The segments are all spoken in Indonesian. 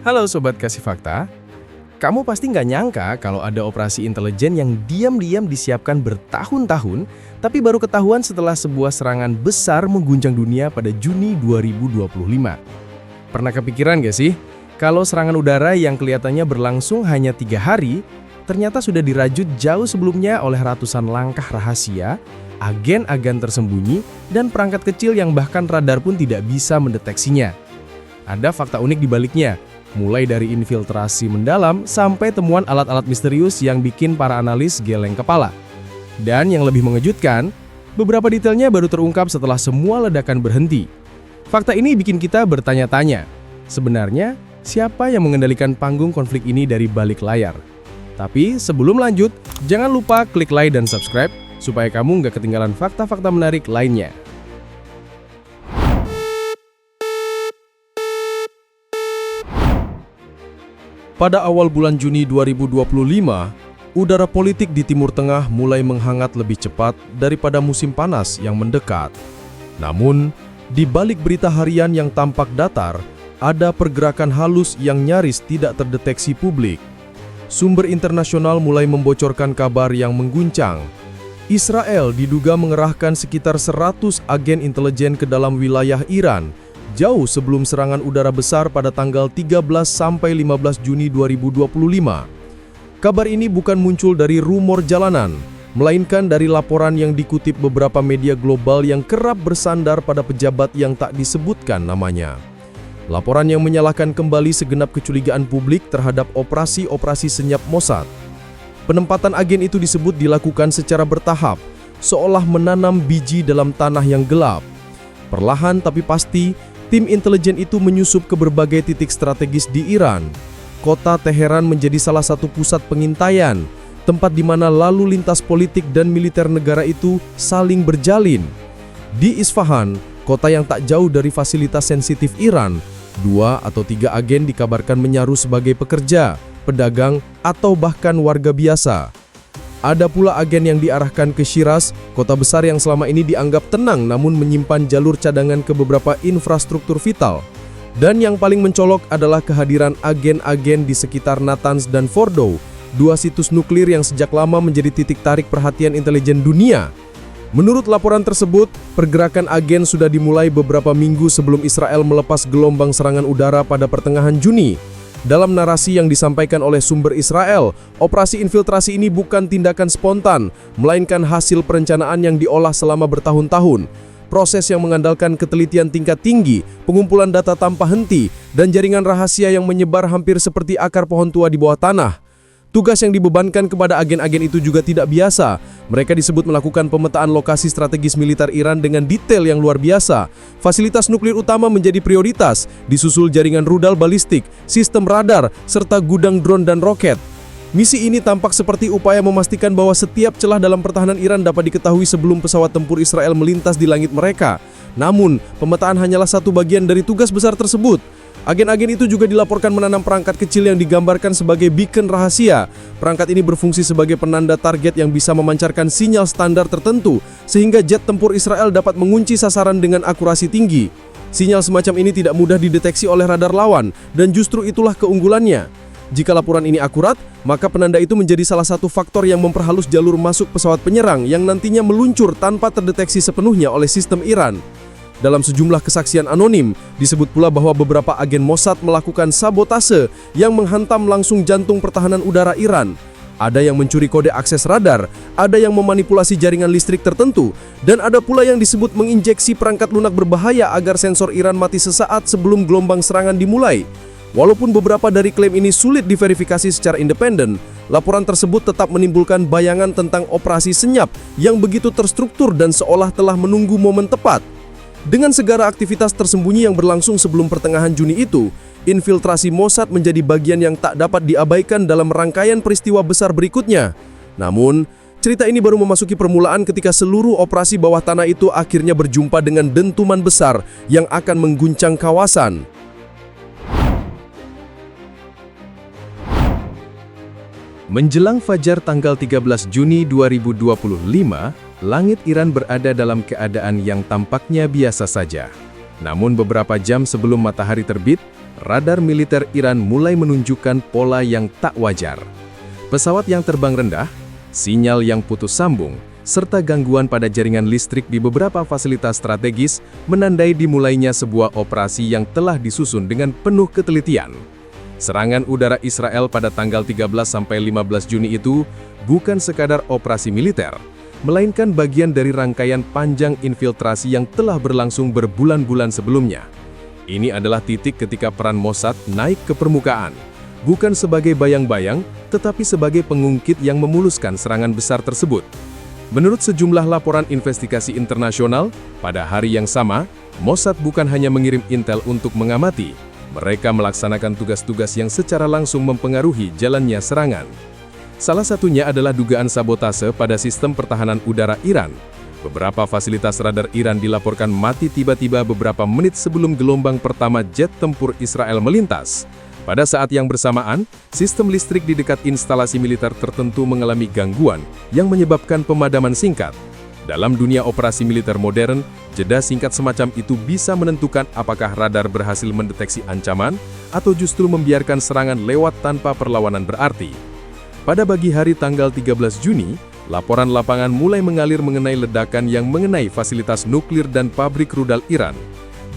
Halo Sobat Kasih Fakta, kamu pasti nggak nyangka kalau ada operasi intelijen yang diam-diam disiapkan bertahun-tahun, tapi baru ketahuan setelah sebuah serangan besar mengguncang dunia pada Juni 2025. Pernah kepikiran nggak sih, kalau serangan udara yang kelihatannya berlangsung hanya 3 hari, ternyata sudah dirajut jauh sebelumnya oleh ratusan langkah rahasia, agen-agen tersembunyi, dan perangkat kecil yang bahkan radar pun tidak bisa mendeteksinya. Ada fakta unik di baliknya, mulai dari infiltrasi mendalam sampai temuan alat-alat misterius yang bikin para analis geleng kepala. Dan yang lebih mengejutkan, beberapa detailnya baru terungkap setelah semua ledakan berhenti. Fakta ini bikin kita bertanya-tanya, sebenarnya siapa yang mengendalikan panggung konflik ini dari balik layar? Tapi sebelum lanjut, jangan lupa klik like dan subscribe supaya kamu nggak ketinggalan fakta-fakta menarik lainnya. Pada awal bulan Juni 2025, udara politik di Timur Tengah mulai menghangat lebih cepat daripada musim panas yang mendekat. Namun, di balik berita harian yang tampak datar, ada pergerakan halus yang nyaris tidak terdeteksi publik. Sumber internasional mulai membocorkan kabar yang mengguncang. Israel diduga mengerahkan sekitar 100 agen intelijen ke dalam wilayah Iran, jauh sebelum serangan udara besar pada tanggal 13 sampai 15 Juni 2025. Kabar ini bukan muncul dari rumor jalanan, melainkan dari laporan yang dikutip beberapa media global yang kerap bersandar pada pejabat yang tak disebutkan namanya. Laporan yang menyalahkan kembali segenap kecurigaan publik terhadap operasi-operasi senyap Mossad. Penempatan agen itu disebut dilakukan secara bertahap, seolah menanam biji dalam tanah yang gelap. Perlahan tapi pasti, tim intelijen itu menyusup ke berbagai titik strategis di Iran. Kota Teheran menjadi salah satu pusat pengintaian, tempat di mana lalu lintas politik dan militer negara itu saling berjalin. Di Isfahan, kota yang tak jauh dari fasilitas sensitif Iran, 2 atau 3 agen dikabarkan menyaru sebagai pekerja, pedagang, atau bahkan warga biasa. Ada pula agen yang diarahkan ke Shiraz, kota besar yang selama ini dianggap tenang namun menyimpan jalur cadangan ke beberapa infrastruktur vital. Dan yang paling mencolok adalah kehadiran agen-agen di sekitar Natanz dan Fordow, 2 situs nuklir yang sejak lama menjadi titik tarik perhatian intelijen dunia. Menurut laporan tersebut, pergerakan agen sudah dimulai beberapa minggu sebelum Israel melepas gelombang serangan udara pada pertengahan Juni. Dalam narasi yang disampaikan oleh sumber Israel, operasi infiltrasi ini bukan tindakan spontan, melainkan hasil perencanaan yang diolah selama bertahun-tahun. Proses yang mengandalkan ketelitian tingkat tinggi, pengumpulan data tanpa henti, dan jaringan rahasia yang menyebar hampir seperti akar pohon tua di bawah tanah. Tugas yang dibebankan kepada agen-agen itu juga tidak biasa. Mereka disebut melakukan pemetaan lokasi strategis militer Iran dengan detail yang luar biasa. Fasilitas nuklir utama menjadi prioritas, disusul jaringan rudal balistik, sistem radar, serta gudang drone dan roket. Misi ini tampak seperti upaya memastikan bahwa setiap celah dalam pertahanan Iran dapat diketahui sebelum pesawat tempur Israel melintas di langit mereka. Namun, pemetaan hanyalah satu bagian dari tugas besar tersebut. Agen-agen itu juga dilaporkan menanam perangkat kecil yang digambarkan sebagai beacon rahasia. Perangkat ini berfungsi sebagai penanda target yang bisa memancarkan sinyal standar tertentu, sehingga jet tempur Israel dapat mengunci sasaran dengan akurasi tinggi. Sinyal semacam ini tidak mudah dideteksi oleh radar lawan, dan justru itulah keunggulannya. Jika laporan ini akurat, maka penanda itu menjadi salah satu faktor yang memperhalus jalur masuk pesawat penyerang yang nantinya meluncur tanpa terdeteksi sepenuhnya oleh sistem Iran. Dalam sejumlah kesaksian anonim, disebut pula bahwa beberapa agen Mossad melakukan sabotase yang menghantam langsung jantung pertahanan udara Iran. Ada yang mencuri kode akses radar, ada yang memanipulasi jaringan listrik tertentu, dan ada pula yang disebut menginjeksi perangkat lunak berbahaya agar sensor Iran mati sesaat sebelum gelombang serangan dimulai. Walaupun beberapa dari klaim ini sulit diverifikasi secara independen, laporan tersebut tetap menimbulkan bayangan tentang operasi senyap yang begitu terstruktur dan seolah telah menunggu momen tepat. Dengan segala aktivitas tersembunyi yang berlangsung sebelum pertengahan Juni itu, infiltrasi Mossad menjadi bagian yang tak dapat diabaikan dalam rangkaian peristiwa besar berikutnya. Namun, cerita ini baru memasuki permulaan ketika seluruh operasi bawah tanah itu akhirnya berjumpa dengan dentuman besar yang akan mengguncang kawasan. Menjelang fajar tanggal 13 Juni 2025, langit Iran berada dalam keadaan yang tampaknya biasa saja. Namun beberapa jam sebelum matahari terbit, radar militer Iran mulai menunjukkan pola yang tak wajar. Pesawat yang terbang rendah, sinyal yang putus sambung, serta gangguan pada jaringan listrik di beberapa fasilitas strategis menandai dimulainya sebuah operasi yang telah disusun dengan penuh ketelitian. Serangan udara Israel pada tanggal 13-15 Juni itu bukan sekadar operasi militer, melainkan bagian dari rangkaian panjang infiltrasi yang telah berlangsung berbulan-bulan sebelumnya. Ini adalah titik ketika peran Mossad naik ke permukaan, bukan sebagai bayang-bayang, tetapi sebagai pengungkit yang memuluskan serangan besar tersebut. Menurut sejumlah laporan investigasi internasional, pada hari yang sama, Mossad bukan hanya mengirim intel untuk mengamati, mereka melaksanakan tugas-tugas yang secara langsung mempengaruhi jalannya serangan. Salah satunya adalah dugaan sabotase pada sistem pertahanan udara Iran. Beberapa fasilitas radar Iran dilaporkan mati tiba-tiba beberapa menit sebelum gelombang pertama jet tempur Israel melintas. Pada saat yang bersamaan, sistem listrik di dekat instalasi militer tertentu mengalami gangguan yang menyebabkan pemadaman singkat. Dalam dunia operasi militer modern, jeda singkat semacam itu bisa menentukan apakah radar berhasil mendeteksi ancaman atau justru membiarkan serangan lewat tanpa perlawanan berarti. Pada pagi hari tanggal 13 Juni, laporan lapangan mulai mengalir mengenai ledakan yang mengenai fasilitas nuklir dan pabrik rudal Iran.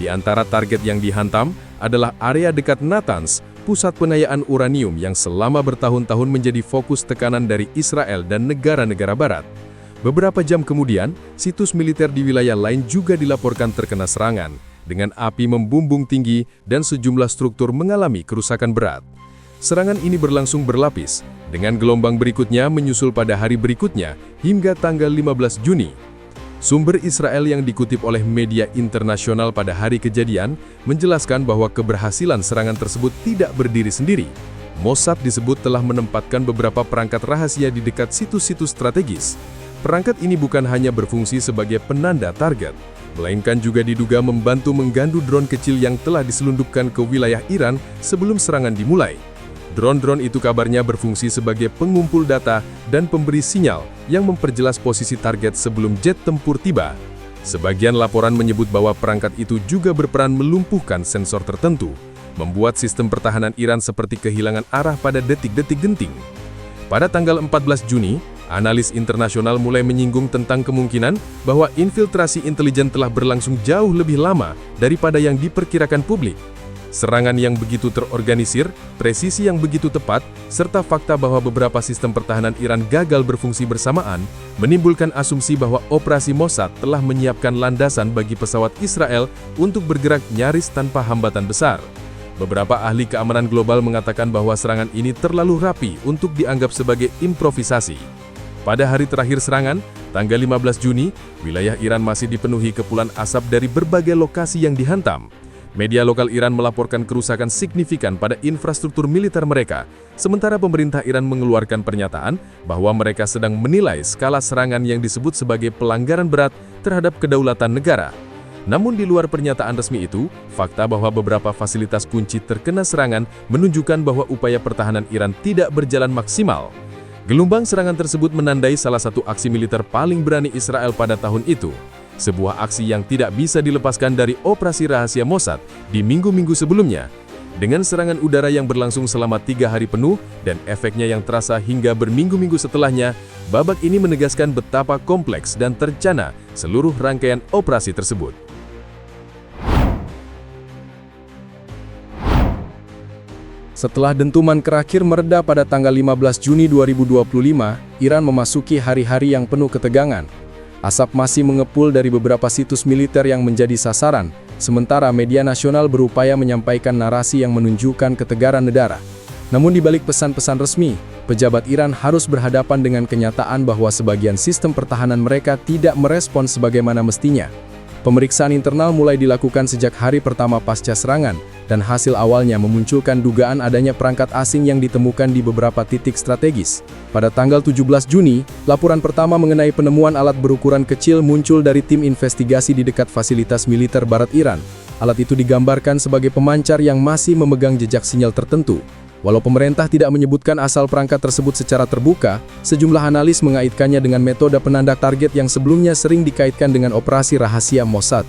Di antara target yang dihantam adalah area dekat Natanz, pusat pengayaan uranium yang selama bertahun-tahun menjadi fokus tekanan dari Israel dan negara-negara barat. Beberapa jam kemudian, situs militer di wilayah lain juga dilaporkan terkena serangan, dengan api membumbung tinggi dan sejumlah struktur mengalami kerusakan berat. Serangan ini berlangsung berlapis, dengan gelombang berikutnya menyusul pada hari berikutnya hingga tanggal 15 Juni. Sumber Israel yang dikutip oleh media internasional pada hari kejadian menjelaskan bahwa keberhasilan serangan tersebut tidak berdiri sendiri. Mossad disebut telah menempatkan beberapa perangkat rahasia di dekat situs-situs strategis. Perangkat ini bukan hanya berfungsi sebagai penanda target, melainkan juga diduga membantu menggandu drone kecil yang telah diselundupkan ke wilayah Iran sebelum serangan dimulai. Drone-drone itu kabarnya berfungsi sebagai pengumpul data dan pemberi sinyal yang memperjelas posisi target sebelum jet tempur tiba. Sebagian laporan menyebut bahwa perangkat itu juga berperan melumpuhkan sensor tertentu, membuat sistem pertahanan Iran seperti kehilangan arah pada detik-detik genting. Pada tanggal 14 Juni, analis internasional mulai menyinggung tentang kemungkinan bahwa infiltrasi intelijen telah berlangsung jauh lebih lama daripada yang diperkirakan publik. Serangan yang begitu terorganisir, presisi yang begitu tepat, serta fakta bahwa beberapa sistem pertahanan Iran gagal berfungsi bersamaan, menimbulkan asumsi bahwa operasi Mossad telah menyiapkan landasan bagi pesawat Israel untuk bergerak nyaris tanpa hambatan besar. Beberapa ahli keamanan global mengatakan bahwa serangan ini terlalu rapi untuk dianggap sebagai improvisasi. Pada hari terakhir serangan, tanggal 15 Juni, wilayah Iran masih dipenuhi kepulan asap dari berbagai lokasi yang dihantam. Media lokal Iran melaporkan kerusakan signifikan pada infrastruktur militer mereka, sementara pemerintah Iran mengeluarkan pernyataan bahwa mereka sedang menilai skala serangan yang disebut sebagai pelanggaran berat terhadap kedaulatan negara. Namun di luar pernyataan resmi itu, fakta bahwa beberapa fasilitas kunci terkena serangan menunjukkan bahwa upaya pertahanan Iran tidak berjalan maksimal. Gelombang serangan tersebut menandai salah satu aksi militer paling berani Israel pada tahun itu. Sebuah aksi yang tidak bisa dilepaskan dari operasi rahasia Mossad di minggu-minggu sebelumnya. Dengan serangan udara yang berlangsung selama 3 hari penuh dan efeknya yang terasa hingga berminggu-minggu setelahnya, babak ini menegaskan betapa kompleks dan terencana seluruh rangkaian operasi tersebut. Setelah dentuman terakhir mereda pada tanggal 15 Juni 2025, Iran memasuki hari-hari yang penuh ketegangan. Asap masih mengepul dari beberapa situs militer yang menjadi sasaran, sementara media nasional berupaya menyampaikan narasi yang menunjukkan ketegaran negara. Namun di balik pesan-pesan resmi, pejabat Iran harus berhadapan dengan kenyataan bahwa sebagian sistem pertahanan mereka tidak merespons sebagaimana mestinya. Pemeriksaan internal mulai dilakukan sejak hari pertama pasca serangan, dan hasil awalnya memunculkan dugaan adanya perangkat asing yang ditemukan di beberapa titik strategis. Pada tanggal 17 Juni, laporan pertama mengenai penemuan alat berukuran kecil muncul dari tim investigasi di dekat fasilitas militer barat Iran. Alat itu digambarkan sebagai pemancar yang masih memegang jejak sinyal tertentu. Walau pemerintah tidak menyebutkan asal perangkat tersebut secara terbuka, sejumlah analis mengaitkannya dengan metode penanda target yang sebelumnya sering dikaitkan dengan operasi rahasia Mossad.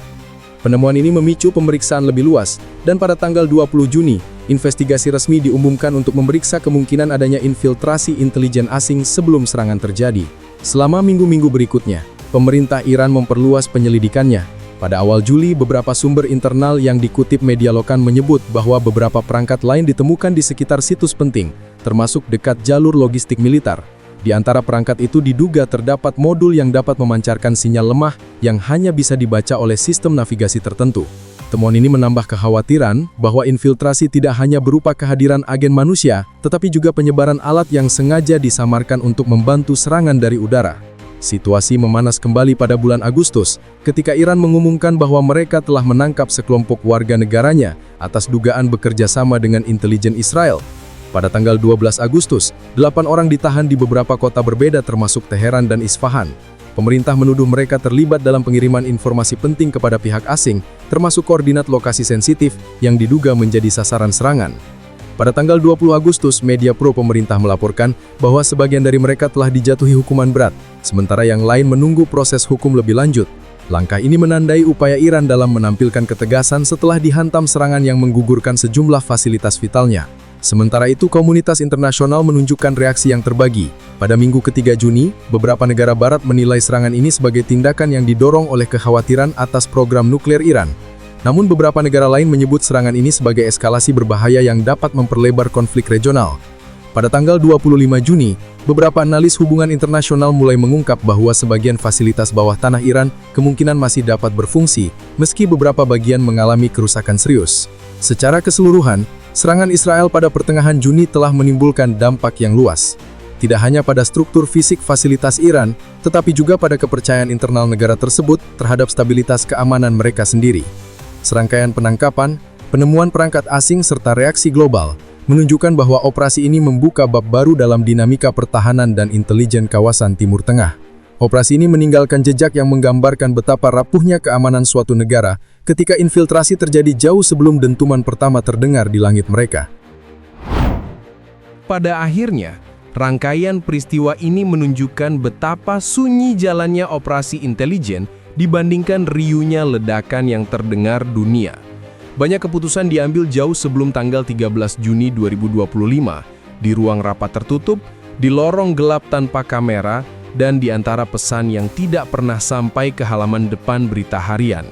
Penemuan ini memicu pemeriksaan lebih luas, dan pada tanggal 20 Juni, investigasi resmi diumumkan untuk memeriksa kemungkinan adanya infiltrasi intelijen asing sebelum serangan terjadi. Selama minggu-minggu berikutnya, pemerintah Iran memperluas penyelidikannya. Pada awal Juli, beberapa sumber internal yang dikutip media lokal menyebut bahwa beberapa perangkat lain ditemukan di sekitar situs penting, termasuk dekat jalur logistik militer. Di antara perangkat itu diduga terdapat modul yang dapat memancarkan sinyal lemah yang hanya bisa dibaca oleh sistem navigasi tertentu. Temuan ini menambah kekhawatiran bahwa infiltrasi tidak hanya berupa kehadiran agen manusia, tetapi juga penyebaran alat yang sengaja disamarkan untuk membantu serangan dari udara. Situasi memanas kembali pada bulan Agustus, ketika Iran mengumumkan bahwa mereka telah menangkap sekelompok warga negaranya atas dugaan bekerja sama dengan intelijen Israel. Pada tanggal 12 Agustus, 8 orang ditahan di beberapa kota berbeda termasuk Teheran dan Isfahan. Pemerintah menuduh mereka terlibat dalam pengiriman informasi penting kepada pihak asing, termasuk koordinat lokasi sensitif yang diduga menjadi sasaran serangan. Pada tanggal 20 Agustus, media pro-pemerintah melaporkan bahwa sebagian dari mereka telah dijatuhi hukuman berat, sementara yang lain menunggu proses hukum lebih lanjut. Langkah ini menandai upaya Iran dalam menampilkan ketegasan setelah dihantam serangan yang menggugurkan sejumlah fasilitas vitalnya. Sementara itu, komunitas internasional menunjukkan reaksi yang terbagi. Pada minggu ketiga Juni, beberapa negara barat menilai serangan ini sebagai tindakan yang didorong oleh kekhawatiran atas program nuklir Iran. Namun beberapa negara lain menyebut serangan ini sebagai eskalasi berbahaya yang dapat memperlebar konflik regional. Pada tanggal 25 Juni, beberapa analis hubungan internasional mulai mengungkap bahwa sebagian fasilitas bawah tanah Iran kemungkinan masih dapat berfungsi, meski beberapa bagian mengalami kerusakan serius. Secara keseluruhan, serangan Israel pada pertengahan Juni telah menimbulkan dampak yang luas. Tidak hanya pada struktur fisik fasilitas Iran, tetapi juga pada kepercayaan internal negara tersebut terhadap stabilitas keamanan mereka sendiri. Serangkaian penangkapan, penemuan perangkat asing serta reaksi global menunjukkan bahwa operasi ini membuka bab baru dalam dinamika pertahanan dan intelijen kawasan Timur Tengah. Operasi ini meninggalkan jejak yang menggambarkan betapa rapuhnya keamanan suatu negara ketika infiltrasi terjadi jauh sebelum dentuman pertama terdengar di langit mereka. Pada akhirnya, rangkaian peristiwa ini menunjukkan betapa sunyi jalannya operasi intelijen dibandingkan riuhnya ledakan yang terdengar dunia. Banyak keputusan diambil jauh sebelum tanggal 13 Juni 2025, di ruang rapat tertutup, di lorong gelap tanpa kamera, dan di antara pesan yang tidak pernah sampai ke halaman depan berita harian.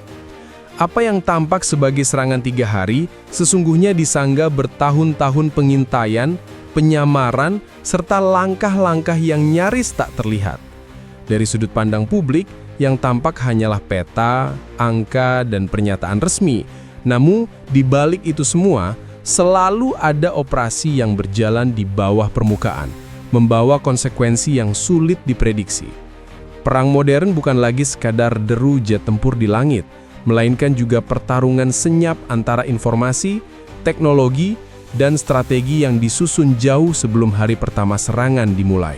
Apa yang tampak sebagai serangan 3 hari, sesungguhnya disanggah bertahun-tahun pengintaian, penyamaran, serta langkah-langkah yang nyaris tak terlihat. Dari sudut pandang publik, yang tampak hanyalah peta, angka, dan pernyataan resmi. Namun, di balik itu semua, selalu ada operasi yang berjalan di bawah permukaan, membawa konsekuensi yang sulit diprediksi. Perang modern bukan lagi sekadar deru jet tempur di langit, melainkan juga pertarungan senyap antara informasi, teknologi, dan strategi yang disusun jauh sebelum hari pertama serangan dimulai.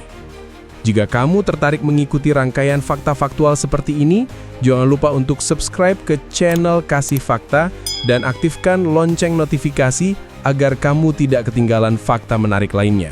Jika kamu tertarik mengikuti rangkaian fakta faktual seperti ini, jangan lupa untuk subscribe ke channel Kasih Fakta dan aktifkan lonceng notifikasi agar kamu tidak ketinggalan fakta menarik lainnya.